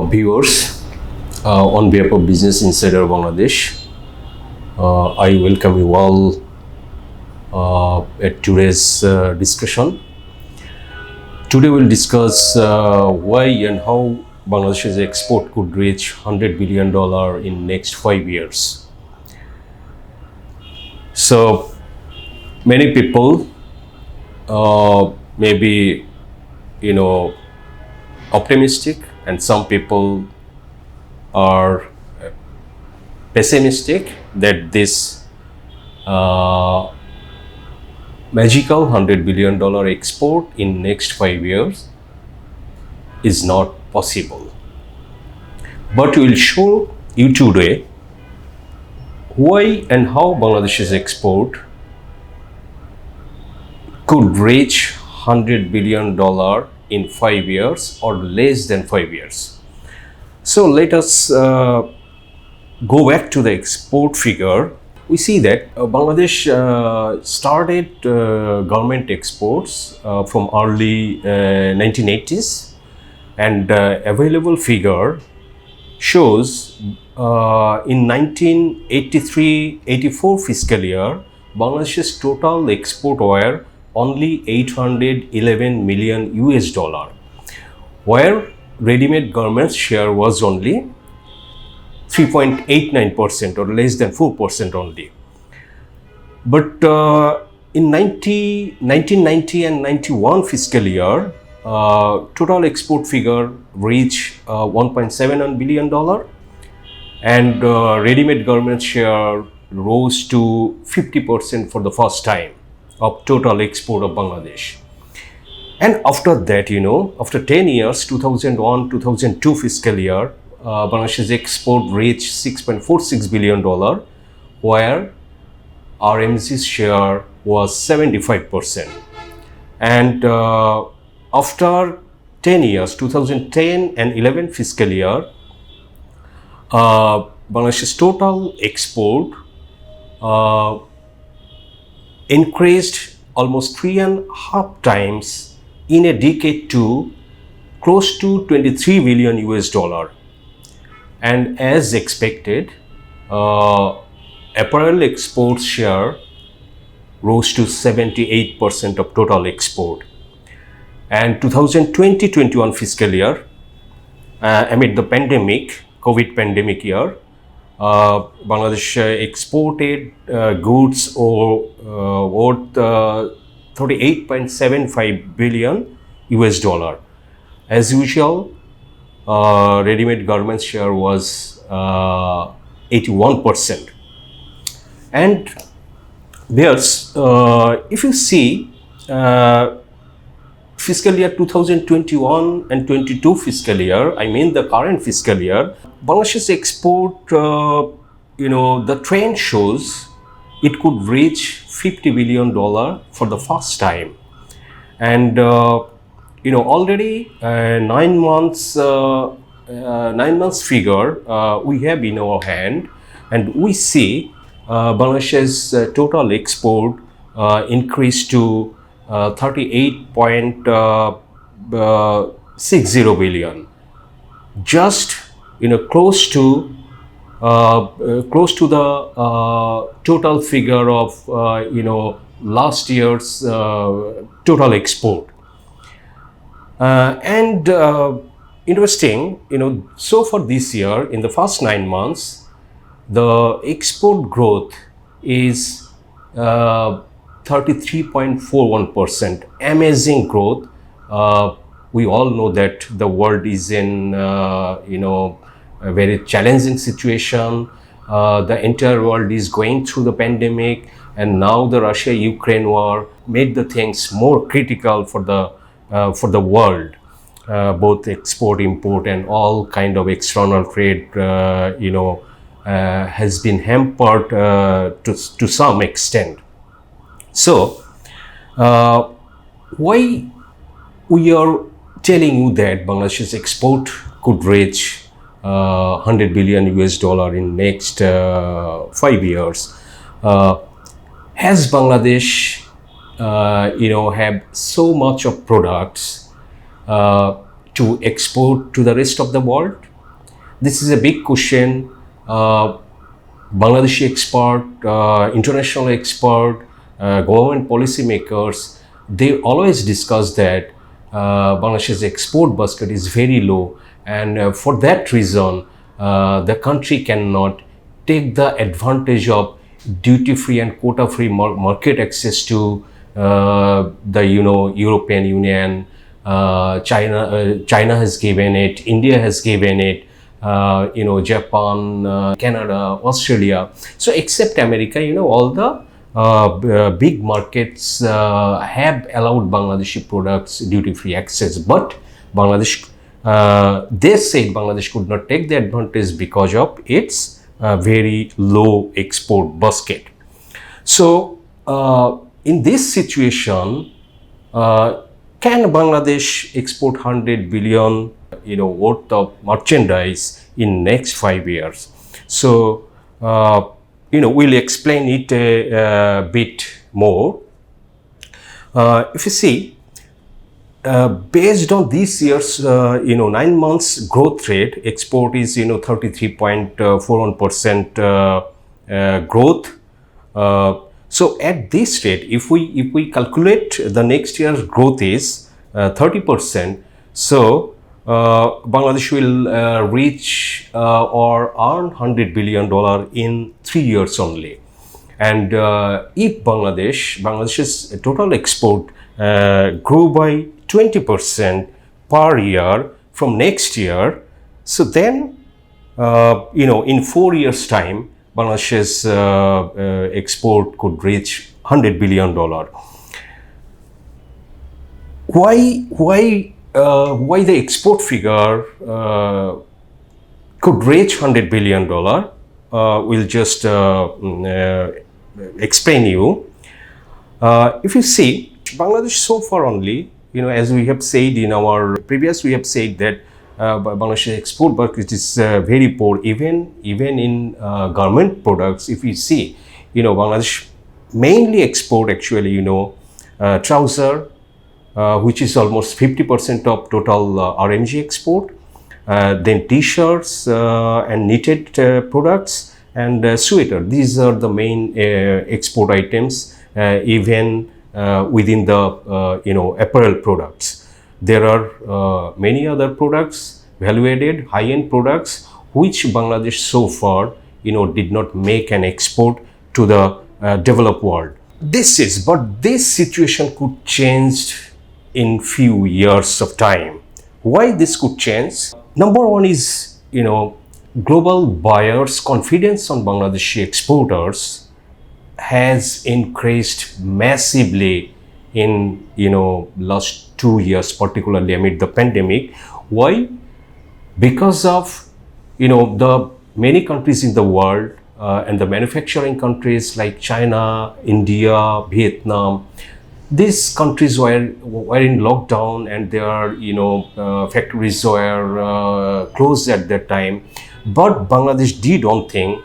Viewers, on behalf of Business Insider Bangladesh, I welcome you all at today's discussion. Today we'll discuss why and how Bangladesh's export could reach $100 billion in next 5 years. So many people may be, optimistic, and some people are pessimistic that this magical $100 billion export in next 5 years is not possible. But we will show you today why and how Bangladesh's export could reach $100 billion in 5 years or less than 5 years. So let us go back to the export figure. We see that Bangladesh started government exports from early 1980s, and available figure shows in 1983-84 fiscal year, Bangladesh's total export were only $811 million, where ready-made garments share was only 3.89% or less than 4% only. But in 1990 and 91 fiscal year, total export figure reached $1.71 billion, and ready-made garments share rose to 50% for the first time of total export of Bangladesh. And after that, after 10 years, 2001-2002 fiscal year, Bangladesh's export reached $6.46 billion, where RMG's share was 75%. And after 10 years, 2010 and 11 fiscal year, Bangladesh's total export increased almost 3.5 times in a decade to close to $23 billion. And as expected, apparel exports share rose to 78% of total export. And 2020-21 fiscal year, amid the COVID pandemic year, Bangladesh exported goods worth $38.75 billion. As usual, ready-made garments share was 81%. And there's, if you see, fiscal year 2021 and 22 fiscal year, I mean the current fiscal year, Bangladesh's export, the trend shows it could reach $50 billion for the first time. And, already 9 months figure we have in our hand, and we see Bangladesh's total export increased to $38.60 billion, just close to the total figure of last year's total export. And interesting, so for this year, in the first 9 months, the export growth is 33.41%. Amazing growth. We all know that the world is in a very challenging situation. The entire world is going through the pandemic, and now the Russia-Ukraine war made the things more critical for the world. Both export, import, and all kind of external trade, has been hampered to some extent. So, why we are telling you that Bangladesh's export could reach $100 billion in next 5 years? Has Bangladesh, have so much of products to export to the rest of the world? This is a big question. Bangladeshi expert, international expert, government policymakers, they always discuss that Bangladesh's export basket is very low, and for that reason, the country cannot take the advantage of duty-free and quota-free market access to the European Union. China has given it, India has given it, Japan, Canada, Australia. So except America, all the big markets have allowed Bangladeshi products duty-free access. But Bangladesh, they said Bangladesh could not take the advantage because of its very low export basket. So in this situation, can Bangladesh export 100 billion worth of merchandise in next 5 years? So we'll explain it a bit more. If you see, based on this year's 9 months growth rate, export is 33.41% growth. So at this rate, if we calculate the next year's growth is 30%, so Bangladesh will reach or earn $100 billion in 3 years only. And if Bangladesh's total export grow by 20% per year from next year, so then in 4 years' time, Bangladesh's export could reach $100 billion. Why the export figure could reach $100 billion? We'll just explain you. If you see, Bangladesh so far only, as we have said in our previous, we have said that Bangladesh export market is very poor, even in garment products. If you see, Bangladesh mainly export actually, trouser, which is almost 50% of total RMG export, then t-shirts and knitted products, and sweater. These are the main export items, even within the apparel products. There are many other products, value-added, high-end products, which Bangladesh so far, did not make an export to the developed world. But this situation could change in few years of time. Why this could change? Number one is, global buyers' confidence on Bangladeshi exporters has increased massively in last 2 years, particularly amid the pandemic. Why? Because of the many countries in the world and the manufacturing countries like China, India, Vietnam. These countries were in lockdown, and their factories were closed at that time. But Bangladesh did one thing.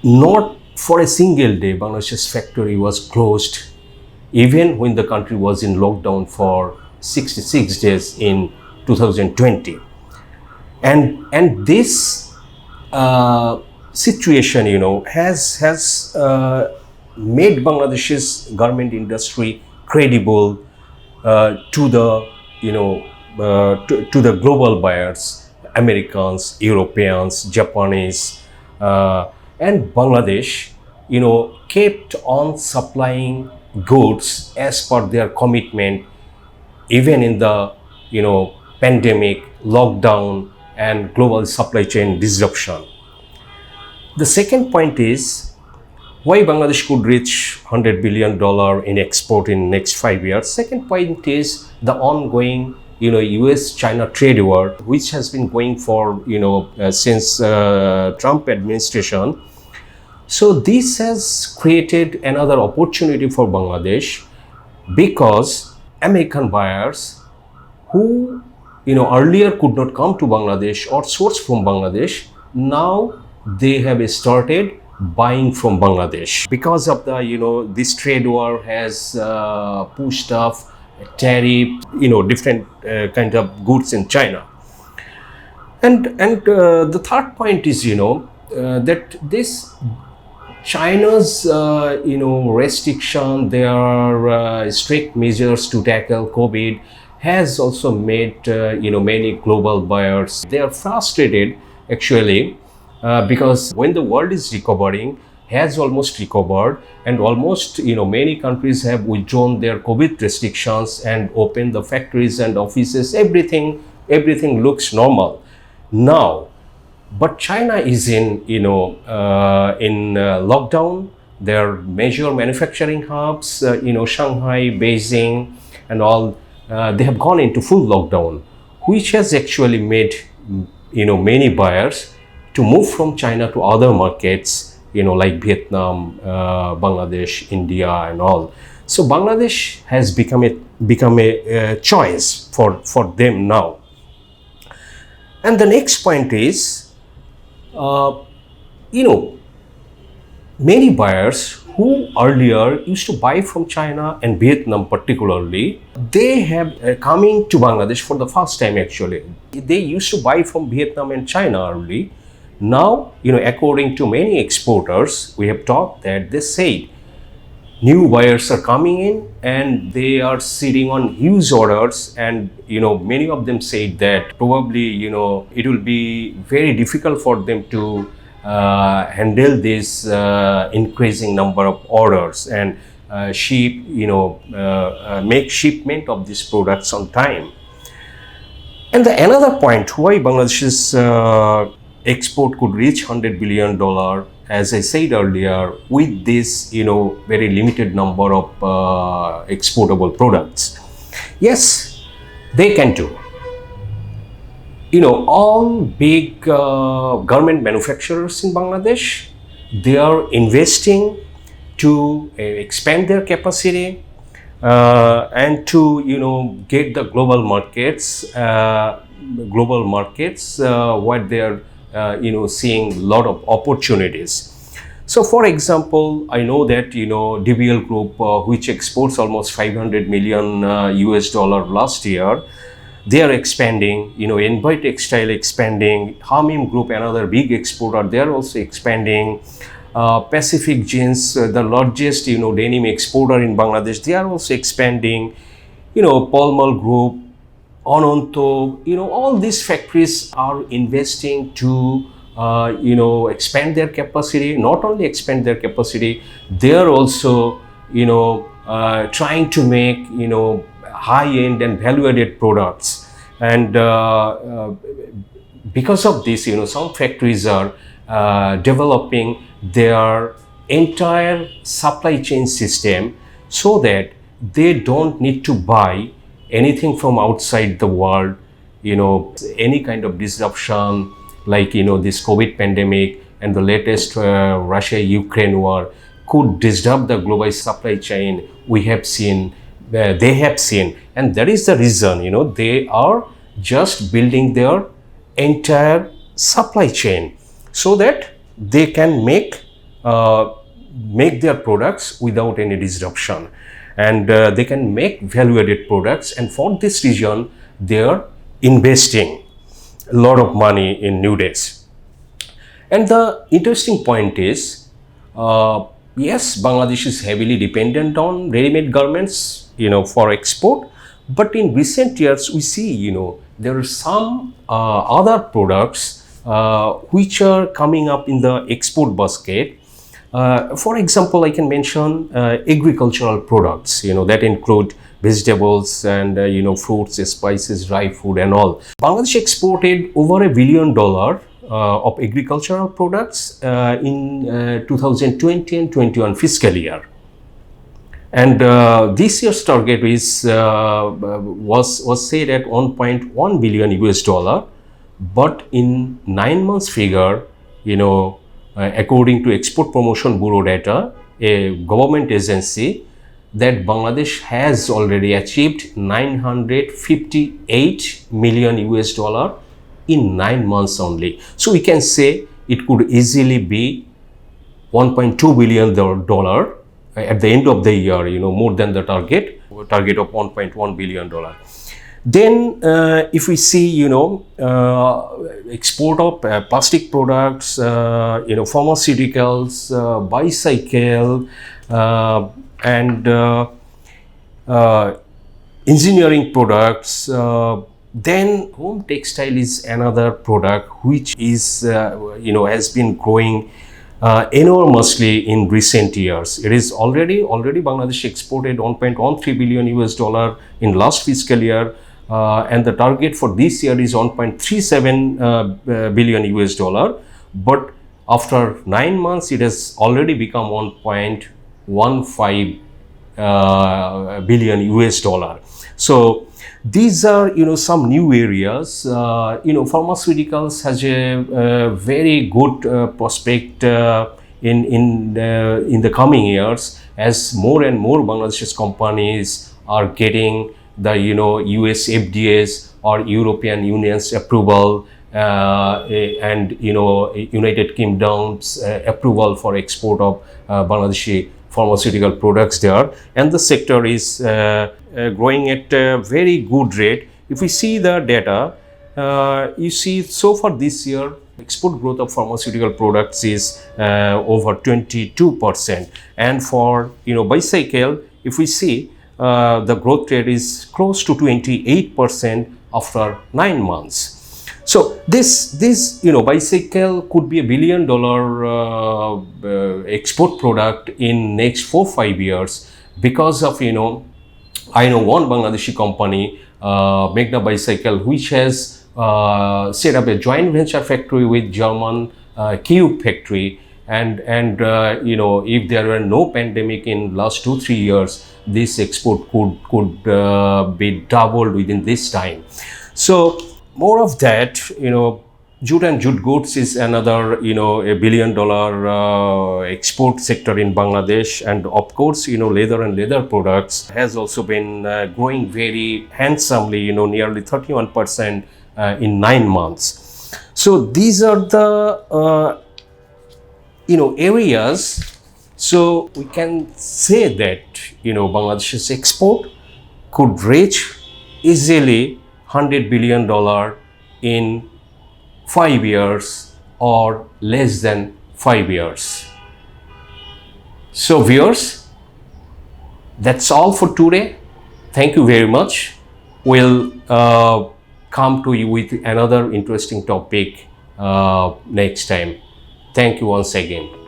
Not for a single day Bangladesh's factory was closed, even when the country was in lockdown for 66 days in 2020. And this situation, has made Bangladesh's garment industry credible to the to the global buyers, Americans, Europeans, Japanese, and Bangladesh, kept on supplying goods as per their commitment, even in the pandemic, lockdown, and global supply chain disruption. The second point is why Bangladesh could reach $100 billion in export in next 5 years. Second point is the ongoing US-China trade war, which has been going for since Trump administration. So this has created another opportunity for Bangladesh, because American buyers who earlier could not come to Bangladesh or source from Bangladesh, now they have started buying from Bangladesh because of the this trade war has pushed up tariff, different kind of goods in China. And the third point is, that this China's, restriction, their strict measures to tackle COVID has also made, many global buyers. They are frustrated, actually, because when the world is recovering, has almost recovered, and almost, many countries have withdrawn their COVID restrictions and opened the factories and offices. Everything looks normal now. But China is in lockdown. Their major manufacturing hubs, Shanghai, Beijing, and all, they have gone into full lockdown, which has actually made, many buyers to move from China to other markets, like Vietnam, Bangladesh, India, and all. So Bangladesh has become a choice for them now. And the next point is, you know, many buyers who earlier used to buy from China and Vietnam particularly, they have coming to Bangladesh for the first time actually. They used to buy from Vietnam and China early. Now, according to many exporters, we have talked that they say new buyers are coming in and they are sitting on huge orders, and many of them say that probably it will be very difficult for them to handle this increasing number of orders and make shipment of these products on time. And another point why Bangladesh's export could reach $100 billion, as I said earlier, with this very limited number of exportable products. Yes, they can do. All big garment manufacturers in Bangladesh, they are investing to expand their capacity and to get the global markets where they are seeing a lot of opportunities. So for example, I know that DBL Group, which exports almost 500 million US dollar last year, they are expanding. Envoy Textile expanding. Hamim Group, another big exporter, they are also expanding. Pacific Jeans, the largest denim exporter in Bangladesh, they are also expanding. Palmal Group, Ononto, all these factories are investing to expand their capacity. Not only expand their capacity, they are also trying to make high-end and value-added products. And because of this, some factories are developing their entire supply chain system so that they don't need to buy anything from outside the world. Any kind of disruption like this COVID pandemic and the latest Russia-Ukraine war could disrupt the global supply chain. We have seen, they have seen, and that is the reason they are just building their entire supply chain so that they can make their products without any disruption. And they can make value-added products, and for this reason they are investing a lot of money in nowadays. And the interesting point is, yes, Bangladesh is heavily dependent on ready-made garments for export, but in recent years we see there are some other products which are coming up in the export basket. For example, I can mention agricultural products, that include vegetables and fruits, spices, dry food, and all. Bangladesh exported over $1 billion of agricultural products in 2020 and 21 fiscal year. And this year's target is was set at $1.1 billion US dollar, but in 9 months figure, according to Export Promotion Bureau data, a government agency, that Bangladesh has already achieved 958 million US dollar in 9 months only. So we can say it could easily be $1.2 billion at the end of the year, more than the target of $1.1 billion. Then if we see, export of plastic products, pharmaceuticals, bicycle, and engineering products, then home textile is another product which is has been growing enormously in recent years. It is already Bangladesh exported 1.13 billion US dollar in last fiscal year, and the target for this year is 1.37 billion US dollar. But after 9 months, it has already become 1.15 billion US dollar. So these are some new areas. Pharmaceuticals has a very good prospect in the coming years, as more and more Bangladeshi companies are getting the US FDA's or European Union's approval, and United Kingdom's approval for export of Bangladeshi pharmaceutical products there, and the sector is growing at a very good rate. If we see the data, you see so far this year export growth of pharmaceutical products is over 22%, and for bicycle, if we see the growth rate is close to 28% after 9 months. So this bicycle could be $1 billion export product in next 4-5 years, because of I know one Bangladeshi company, Magna Bicycle, which has set up a joint venture factory with German Cube factory, and if there were no pandemic in last 2-3 years, this export could be doubled within this time. So more of that, jute and jute goods is another $1 billion export sector in Bangladesh, and of course leather and leather products has also been growing very handsomely, nearly 31% in 9 months. So these are the areas. So we can say that Bangladesh's export could reach easily $100 billion in 5 years or less than 5 years. So viewers, that's all for today. Thank you very much. We'll come to you with another interesting topic next time. Thank you once again.